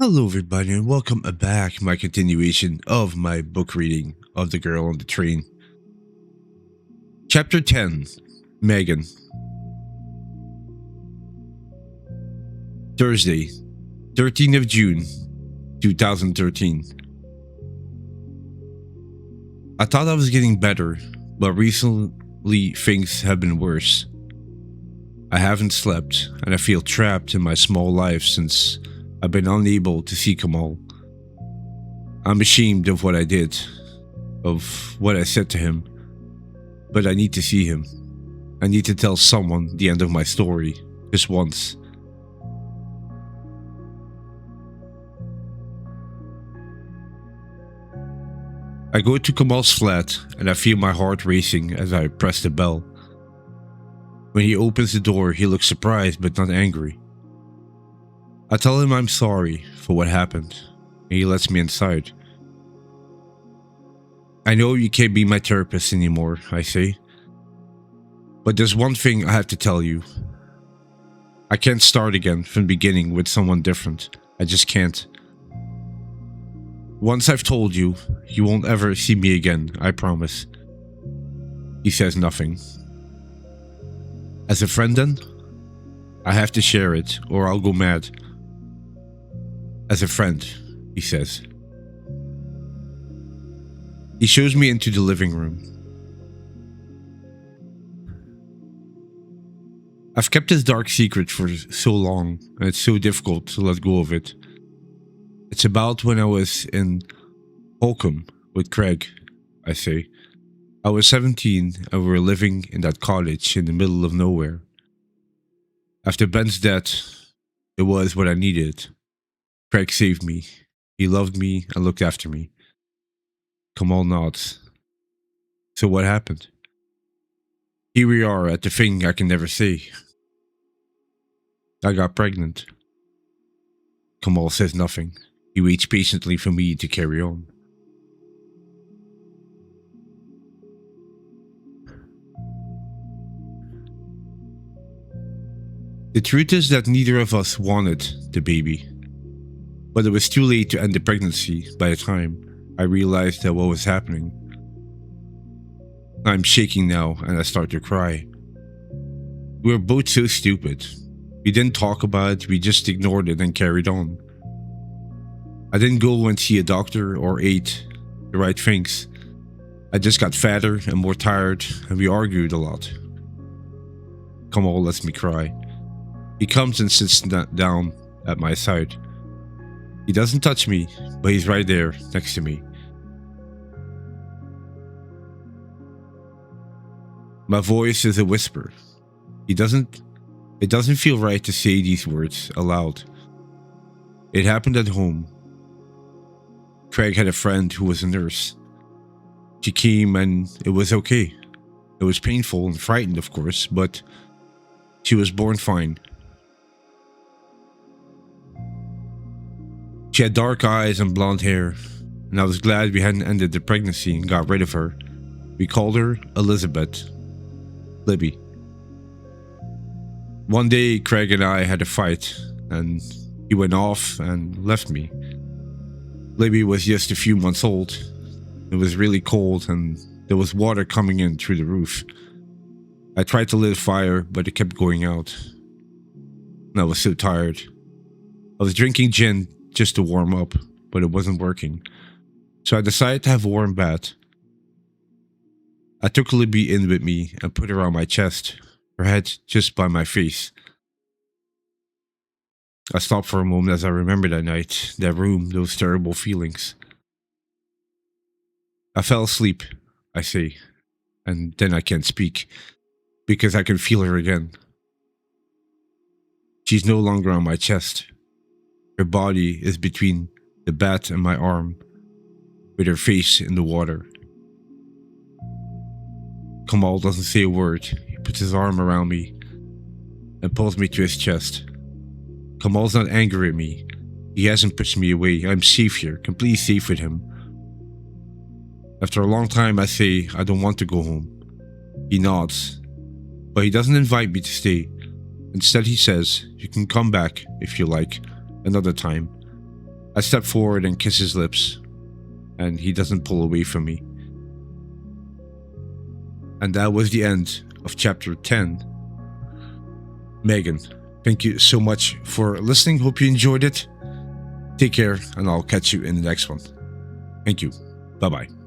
Hello, everybody, and welcome back to my continuation of my book reading of The Girl on the Train. Chapter 10 Megan. Thursday, 13th of June, 2013. I thought I was getting better, but recently things have been worse. I haven't slept, and I feel trapped in my small life since I've been unable to see Kamal. I'm ashamed of what I did, of what I said to him, but I need to see him. I need to tell someone the end of my story, just once. I go to Kamal's flat and I feel my heart racing as I press the bell. When he opens the door, he looks surprised but not angry. I tell him I'm sorry for what happened, and he lets me inside. I know you can't be my therapist anymore, I say. But there's one thing I have to tell you. I can't start again from the beginning with someone different. I just can't. Once I've told you, you won't ever see me again, I promise. He says nothing. As a friend then? I have to share it, or I'll go mad. As a friend, he says. He shows me into the living room. I've kept this dark secret for so long, and it's so difficult to let go of it. It's about when I was in Holcomb with Craig, I say. I was 17 and we were living in that cottage in the middle of nowhere. After Ben's death, it was what I needed. Craig saved me. He loved me and looked after me. Kamal nods. So what happened? Here we are at the thing I can never say. I got pregnant. Kamal says nothing. He waits patiently for me to carry on. The truth is that neither of us wanted the baby. But it was too late to end the pregnancy by the time I realized that what was happening. I'm shaking now and I start to cry. We were both so stupid. We didn't talk about it, we just ignored it and carried on. I didn't go and see a doctor or ate the right things. I just got fatter and more tired and we argued a lot. Kamal lets me cry. He comes and sits down at my side. He doesn't touch me, but he's right there next to me. My voice is a whisper. It doesn't feel right to say these words aloud. It happened at home. Craig had a friend who was a nurse. She came and it was okay. It was painful and frightened, of course, but she was born fine. She had dark eyes and blonde hair, and I was glad we hadn't ended the pregnancy and got rid of her. We called her Elizabeth. Libby. One day, Craig and I had a fight, and he went off and left me. Libby was just a few months old. It was really cold, and there was water coming in through the roof. I tried to lit a fire, but it kept going out. And I was so tired. I was drinking gin just to warm up, but it wasn't working. So I decided to have a warm bath. I took Libby in with me and put her on my chest, her head just by my face. I stopped for a moment as I remembered that night, that room, those terrible feelings. I fell asleep, I say, and then I can't speak, because I can feel her again. She's no longer on my chest. Her body is between the bat and my arm, with her face in the water. Kamal doesn't say a word. He puts his arm around me and pulls me to his chest. Kamal's not angry at me. He hasn't pushed me away. I'm safe here, completely safe with him. After a long time, I say I don't want to go home. He nods, but he doesn't invite me to stay. Instead, he says, "You can come back if you like, another time." I step forward and kiss his lips, and he doesn't pull away from me. And that was the end of chapter 10. Megan, thank you so much for listening. Hope you enjoyed it. Take care, and I'll catch you in the next one. Thank you. Bye-bye.